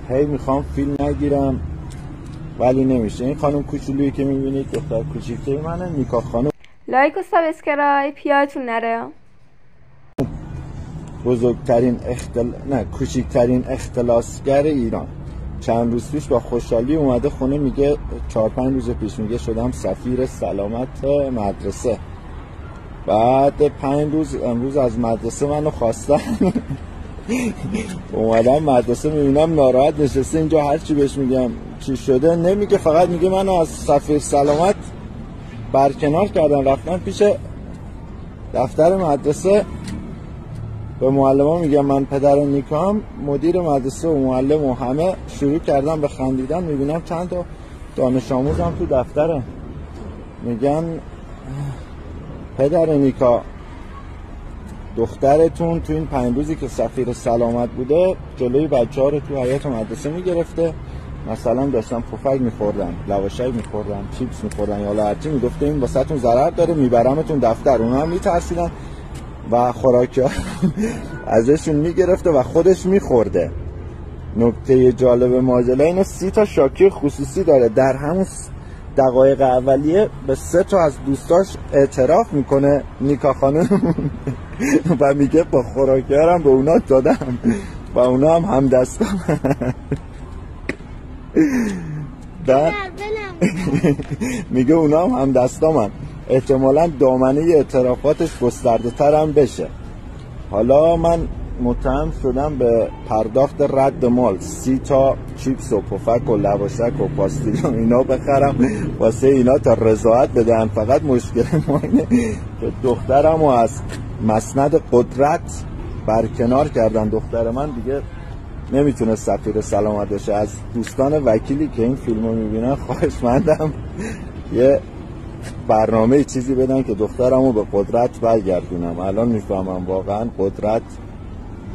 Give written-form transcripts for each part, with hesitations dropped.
هی میخوام فیلم نگیرم ولی نمیشه. این خانم کوچولویی که میبینید دختر کوچیکه منه، نیکا خانم. لایک و سابسکرایب یادتون نره. بزرگترین کوچکترین اختلاسگر ایران چند روز پیش با خوشحالی اومده خونه، میگه 4-5 روز پیش میگه شدم سفیر سلامت مدرسه. بعد 5 روز امروز از مدرسه منو خواستن اومدم مدرسه میبینم ناراحت نشسته اینجا، هرچی بهش میگم چی شده نمیگه، فقط میگه منو از سفیر سلامت برکنار کردن. رفتن پیش دفتر مدرسه به معلمان میگم من پدر نیکام، مدیر مدرسه و معلم و همه شروع کردن به خندیدن. میبینم چند تا دانش آموزم تو دفتره میگن پدر نیکا دخترتون تو این 5 روزی که سفیر سلامت بوده جلوی بچه‌ها رو تو حیاط مدرسه میگرفته، مثلا داشتن پفک میخوردن، لواشک میخوردن، چیپس میخوردن یا هرچی، میگفته این واسهتون ضرر داره میبرمتون دفتر. اونا هم میترسیدن و خوراکی ها ازشون میگرفته و خودش میخورده. نکته جالب ماجرا اینه 30 تا شاکی خصوصی داره. در همون دقایق اولیه به 3 تا از دوستاش اعتراف میکنه نیکا خانم و میگه با خوراکی هم به اونا دادم و اونا هم همدستم. میگه اونا هم همدستامن، احتمالاً دامنه اعترافاتش گسترده تر هم بشه. حالا من متهم شدم به پرداخت رد مال 30 تا چیپس و پفک و لواشک و پاستیل و اینا بخرم واسه اینا تا رضایت بدن. فقط مشکل ما اینه که دخترمو از مسند قدرت برکنار کردن. دختر من دیگه نمیتونه سفیر سلامت بشه. از دوستان وکیلی که این فیلمو میبینن خواهشمندم یه برنامه چیزی بدن که دخترمو به قدرت برگردونم. الان میفهمم واقعا قدرت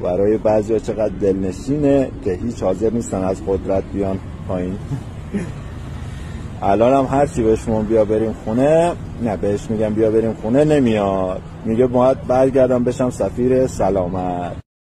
برای بعضیا چقدر دلنشینه که هیچ حاضر نیستن از قدرت بیان پایین. الان هم هر چی بهش بیا بریم خونه، نه بهش میگم بیا بریم خونه نمیاد، میگه باید برگردم بشم سفیر سلامت.